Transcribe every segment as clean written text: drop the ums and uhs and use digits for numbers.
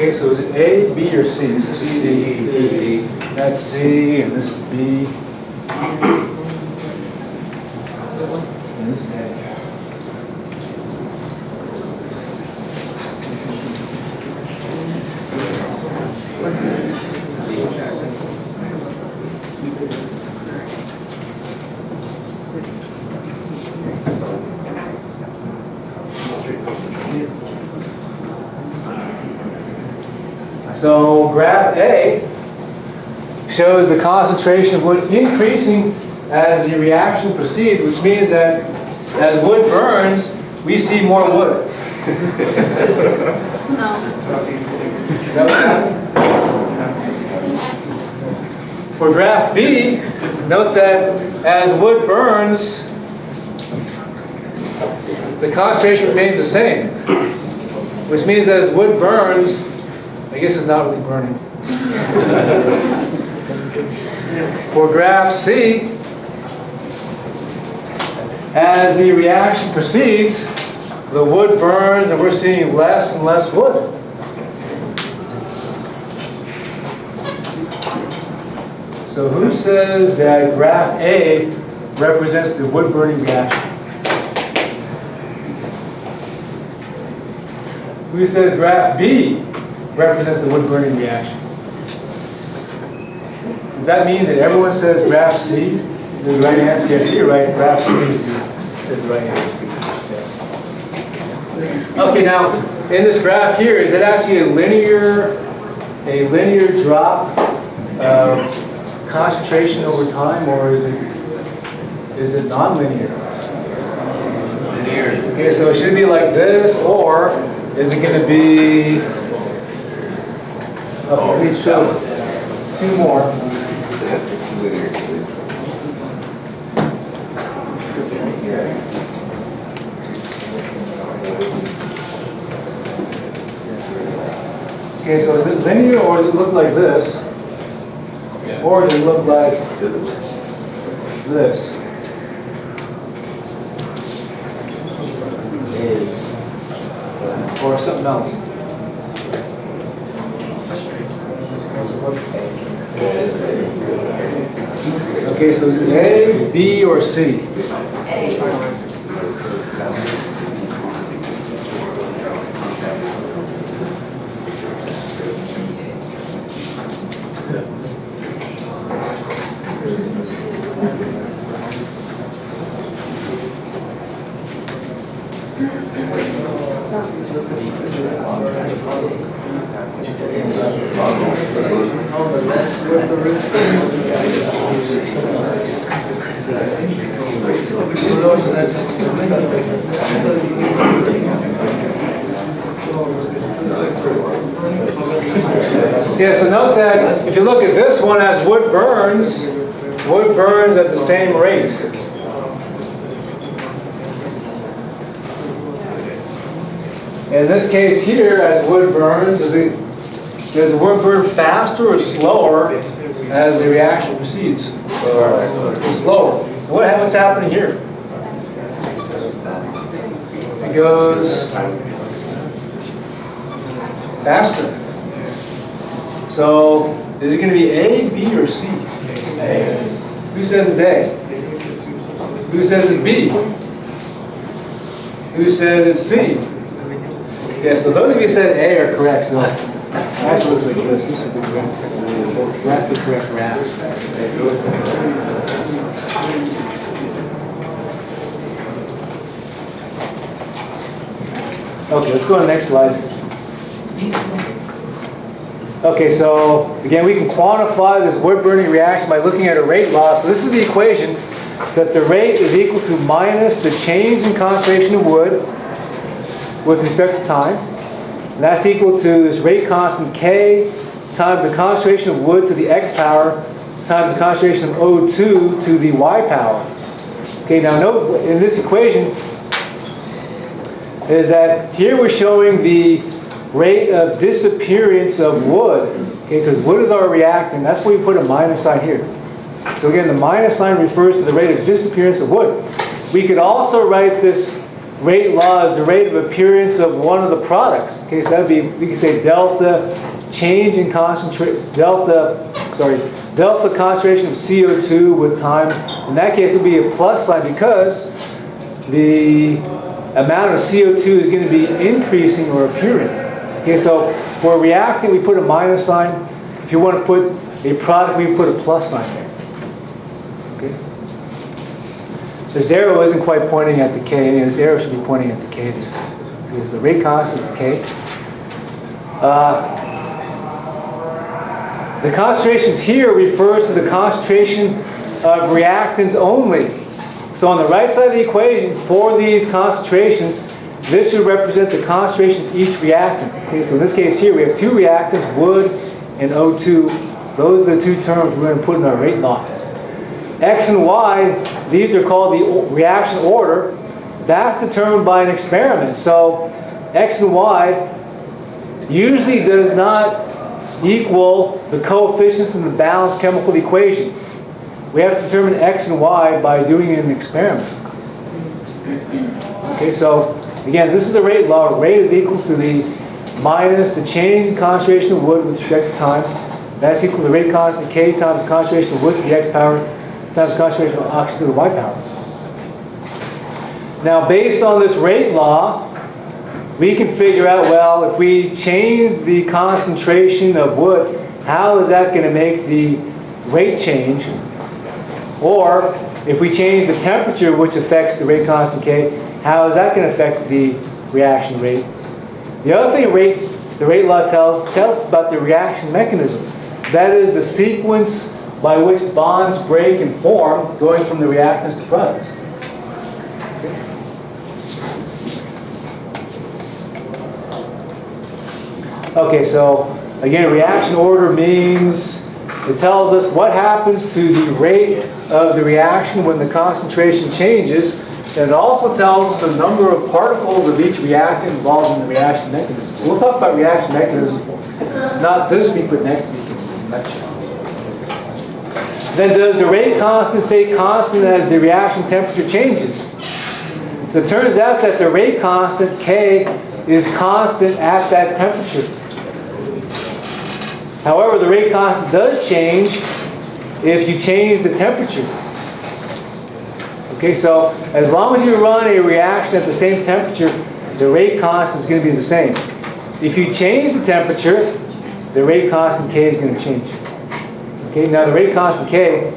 Okay, so is it A, B, or C? This is C. That's C, and this is B. And this is A. So graph A shows the concentration of wood increasing as the reaction proceeds, which means that as wood burns, we see more wood. No. Is that what happens? For graph B, note that as wood burns, the concentration remains the same, which means that as wood burns, I guess it's not really burning. For graph C, as the reaction proceeds, the wood burns and we're seeing less and less wood. So who says that graph A represents the wood burning reaction? Who says graph B represents the wood burning reaction? Does that mean that everyone says graph C is the right answer? Yes, you're right. Graph C is the right answer. Yeah. Okay, now in this graph here, is it actually a linear drop of concentration over time, or is it non-linear? Linear. Okay, so it should be like this, or is it going to be? Okay, let me show two more. It's linear. Okay, so is it linear, or does it look like this? Or does it look like this? Or something else? Okay, so is it A, B, or C? Yeah, so note that if you look at this one, as wood burns at the same rate. In this case here, as wood burns, does the wood burn faster or slower as the reaction proceeds? Slower. So what's happening here? It goes faster. So is it going to be A, B, or C? A. Who says it's A? Who says it's B? Who says it's C? Yeah, so those of you who said A are correct. So it actually looks like this. This is the correct. That's the correct graph. Okay, let's go to the next slide. Okay, so again, we can quantify this wood burning reaction by looking at a rate law. So this is the equation that the rate is equal to minus the change in concentration of wood with respect to time. And that's equal to this rate constant K times the concentration of wood to the X power times the concentration of O2 to the Y power. Okay, now note in this equation is that here we're showing the rate of disappearance of wood. Okay, because wood is our reactant. That's why we put a minus sign here. So again, the minus sign refers to the rate of disappearance of wood. We could also write this rate law is the rate of appearance of one of the products. Okay, so that'd be, we can say delta change in delta concentration of CO2 with time. In that case, it would be a plus sign because the amount of CO2 is going to be increasing or appearing. Okay, so for a reactant, we put a minus sign. If you want to put a product, we put a plus sign there. Okay. This arrow isn't quite pointing at the K. This arrow should be pointing at the K there. Because the rate constant is K. The concentrations here refers to the concentration of reactants only. So on the right side of the equation, for these concentrations, this should represent the concentration of each reactant. Okay, so in this case here, we have two reactants, wood and O2. Those are the two terms we're going to put in our rate law. X and Y, these are called the reaction order. That's determined by an experiment. So X and Y usually does not equal the coefficients in the balanced chemical equation. We have to determine X and Y by doing an experiment. Okay, so again, this is the rate law. Rate is equal to the minus the change in concentration of wood with respect to time. That's equal to the rate constant K times the concentration of wood to the X power times the concentration of oxygen to the Y power. Now, based on this rate law, we can figure out, well, if we change the concentration of wood, how is that going to make the rate change? Or if we change the temperature, which affects the rate constant K, how is that going to affect the reaction rate? The other thing the rate law tells us about the reaction mechanism. That is the sequence by which bonds break and form going from the reactants to products. Okay, so again, reaction order means it tells us what happens to the rate of the reaction when the concentration changes. And it also tells us the number of particles of each reactant involved in the reaction mechanism. So we'll talk about reaction mechanism, not this week, but next week in the lecture. Then does the rate constant stay constant as the reaction temperature changes? So it turns out that the rate constant, K, is constant at that temperature. However, the rate constant does change if you change the temperature. Okay, so as long as you run a reaction at the same temperature, the rate constant is going to be the same. If you change the temperature, the rate constant K is going to change. Okay, now the rate constant K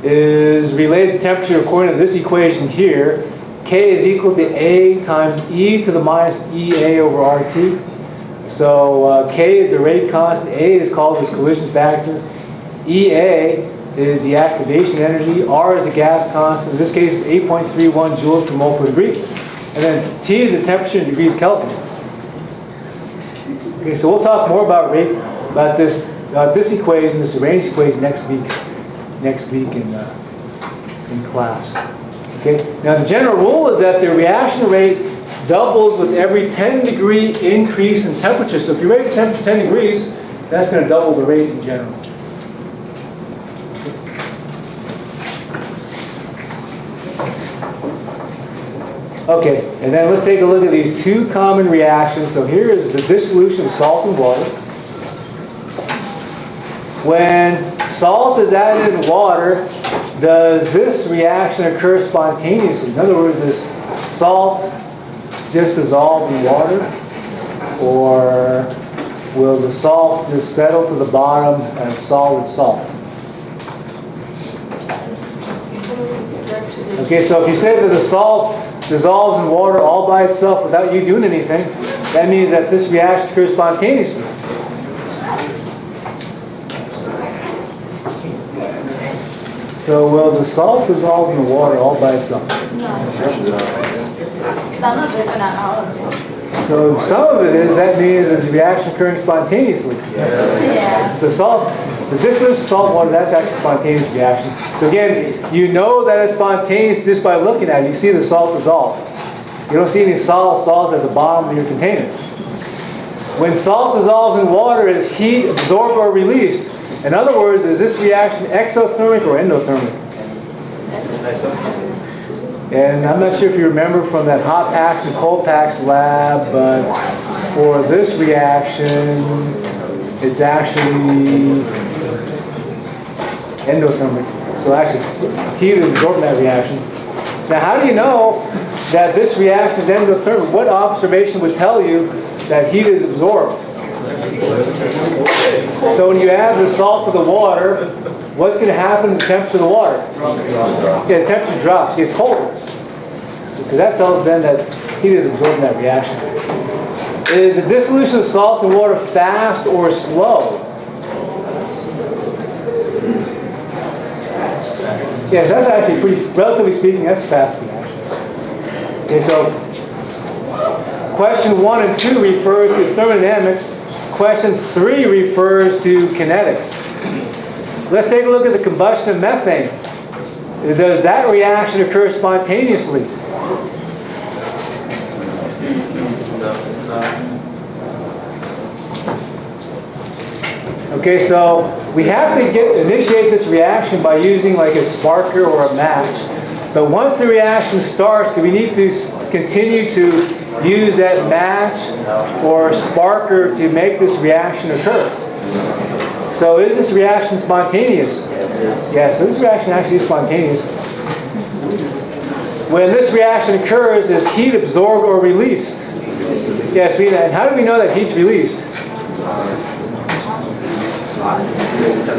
is related to temperature according to this equation here. K is equal to A times E to the minus EA over RT. So K is the rate constant, A is called this collision factor, EA is the activation energy, R is the gas constant, in this case it's 8.31 joules per mole per degree, and then T is the temperature in degrees Kelvin. Okay, so we'll talk more about this equation, this arranged equation next week in class. Okay, now the general rule is that the reaction rate doubles with every 10-degree increase in temperature. So if you raise the temperature 10 degrees, that's going to double the rate in general. Okay, and then let's take a look at these two common reactions. So here is the dissolution of salt and water. When salt is added in water, does this reaction occur spontaneously? In other words, does salt just dissolve in water? Or will the salt just settle to the bottom and solid salt? Okay, so if you say that the salt dissolves in water all by itself without you doing anything, that means that this reaction occurs spontaneously. So will the salt dissolve in the water all by itself? No. Some of it, but not all of it. So if some of it is, that means it's a reaction occurring spontaneously. Yeah. So the dissolution of salt and water, that's actually a spontaneous reaction. So again, you know that it's spontaneous just by looking at it. You see the salt dissolve. You don't see any solid salt at the bottom of your container. When salt dissolves in water, is heat absorbed or released? In other words, is this reaction exothermic or endothermic? And I'm not sure if you remember from that hot packs and cold packs lab, but for this reaction, it's actually endothermic. So actually, heat is absorbed in that reaction. Now, how do you know that this reaction is endothermic? What observation would tell you that heat is absorbed? So when you add the salt to the water, what's going to happen to the temperature of the water? Yeah, the temperature drops. It gets colder. Because that tells them that heat is absorbed in that reaction. Is the dissolution of salt in water fast or slow? Yes, that's actually pretty, relatively speaking, that's a fast reaction. Okay, so question 1 and 2 refers to thermodynamics. Question 3 refers to kinetics. Let's take a look at the combustion of methane. Does that reaction occur spontaneously? Okay, so we have to initiate this reaction by using like a sparker or a match. But once the reaction starts, do we need to continue to use that match or sparker to make this reaction occur? So is this reaction spontaneous? Yeah, so this reaction actually is spontaneous. When this reaction occurs, is heat absorbed or released? Yes, and how do we know that heat's released?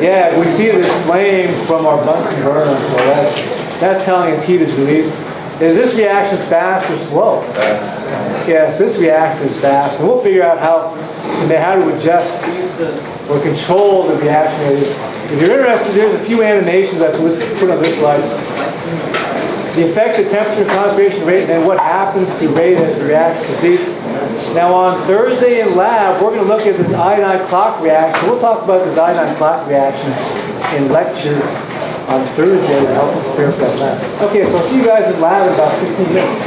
Yeah, we see this flame from our Bunsen burner, so that's telling us heat is released. Is this reaction fast or slow? Yes, this reaction is fast, and we'll figure out how to adjust or control the reaction rate. If you're interested, there's a few animations I put on this slide. The effective temperature, concentration rate, and then what happens to rate as the reaction proceeds. Now on Thursday in lab, we're going to look at this iodine clock reaction. We'll talk about this iodine clock reaction in lecture on Thursday to help us prepare for that lab. Okay, so I'll see you guys in lab in about 15 minutes.